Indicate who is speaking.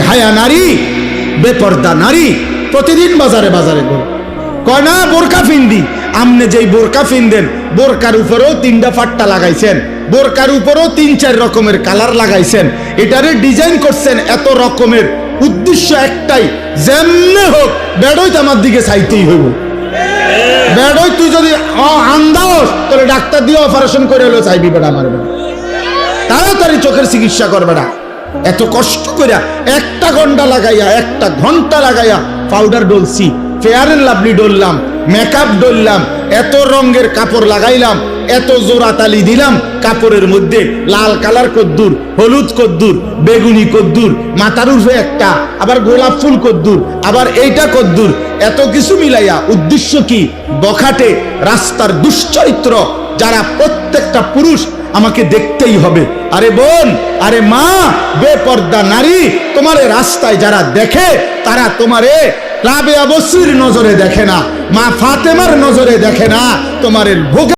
Speaker 1: হায়া নারী, বেপর্দা নারী প্রতিদিন বাজারে বাজারে কয় না বোরকা ফিন্দি। আমনে যেই বোরকা ফিনদেন বোরকার উপরেও 3টা ফাট্টা লাগাইছেন, বোরকার উপরেও 3-4 রকমের কালার লাগাইছেন, এটারে ডিজাইন করছেন এত রকমের, উদ্দেশ্য একটাই, যেমনে হোক বেড়ই তো আমার দিকে চাইতেই হইব। বেড়ই তুই যদি আন্দাস তাহলে ডাক্তার দিয়ে অপারেশন করে হলো চাইবি বেড়া আমার বেড়া, তাড়াতাড়ি চোখের চিকিৎসা করবে না। এত কষ্ট করে 1 ঘন্টা লাগাইয়া পাউডার ডলছি, ফেয়ার এন্ড লাভলি ডললাম, মেকআপ ডললাম, এত রঙের কাপড় লাগাইলাম, এত জোড়া তালি দিলাম কাপড়ের মধ্যে, লাল কালার কদ্দুর, হলুদ কদ্দুর, বেগুনি কদ্দুর, মাথার উপরে একটা, আবার গোলাপ ফুল কদ্দুর, আবার এইটা কদ্দুর, এত কিছু মিলাইয়া উদ্দেশ্য কি? বখাটে রাস্তার দুশ্চরিত্র যারা প্রত্যেকটা পুরুষ আমাকে দেখতেই হবে। আরে বোন, আরে মা, বেপর্দা নারী, তোমারে রাস্তায় যারা দেখে তারা তোমারে রাবেয়া বসরির নজরে দেখে না, মা ফাতেমার নজরে দেখে না, তোমার